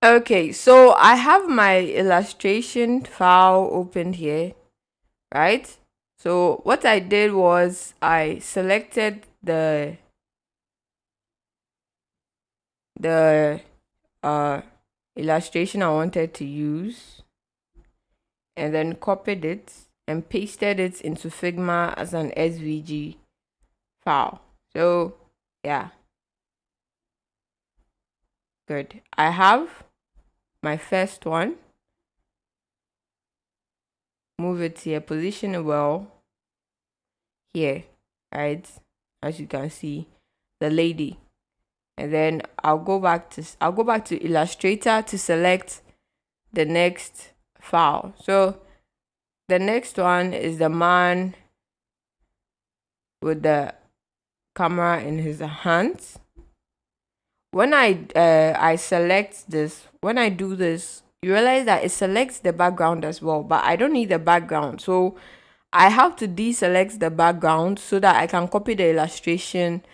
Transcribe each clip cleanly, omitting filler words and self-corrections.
Okay, so I have my illustration file opened here, right? So what I did was I selected the uh illustration I wanted to use, and then copied it and pasted it into Figma as an SVG file. So yeah, good. I have my first one. Move it here, position it well here, right? As you can see, the lady. And then I'll go back to Illustrator to select the next file. So the next one is the man with the camera in his hands. When I select this, when I do this, you realize that it selects the background as well, but I don't need the background. So I have to deselect the background so that I can copy the illustration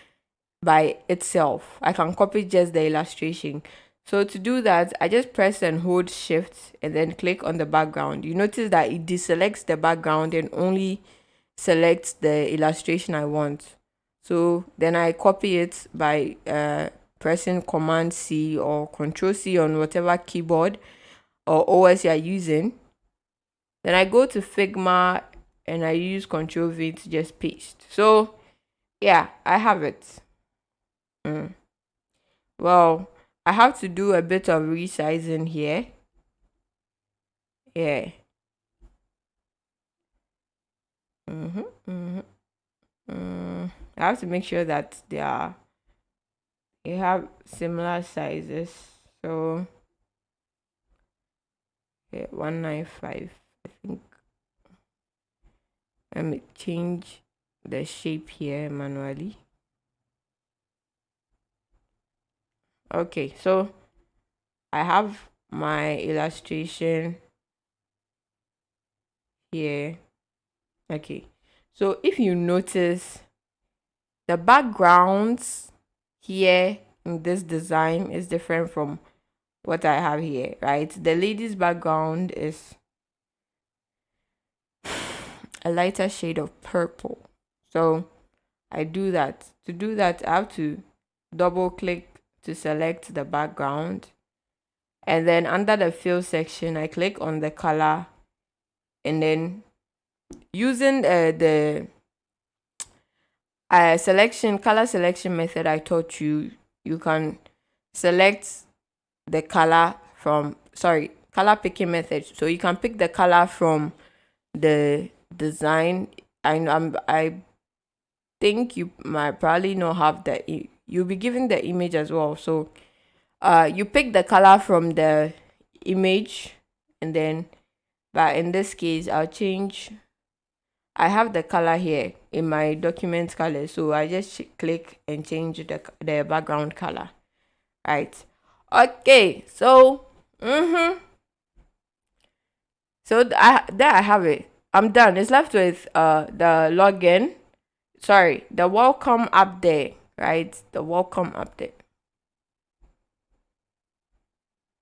by itself. I can copy just the illustration. So to do that, I just press and hold shift and then click on the background. You notice that it deselects the background and only selects the illustration I want. So then I copy it by pressing Command C or Control C on whatever keyboard or OS you're using. Then I go to Figma and I use Control V to just paste. So yeah, I have it. Well, I have to do a bit of resizing here. Yeah. I have to make sure that they have similar sizes. So yeah, 195. I think. Let me change the shape here manually. Okay, so I have my illustration here. Okay, so if you notice, the backgrounds here in this design is different from what I have here, right? The lady's background is a lighter shade of purple. So I do that. To do that, I have to double click to select the background. And then under the fill section, I click on the color, and then using the color selection method I taught you, you can select the color from color picking method. So you can pick the color from the design. I think you might probably not have you'll be given the image as well. So you pick the color from the image, and then, but in this case I have the color here in my document color, so I just click and change the background color, right? Okay, so there I have it. I'm done. It's left with the login. Sorry, the welcome up there, right? The welcome up there.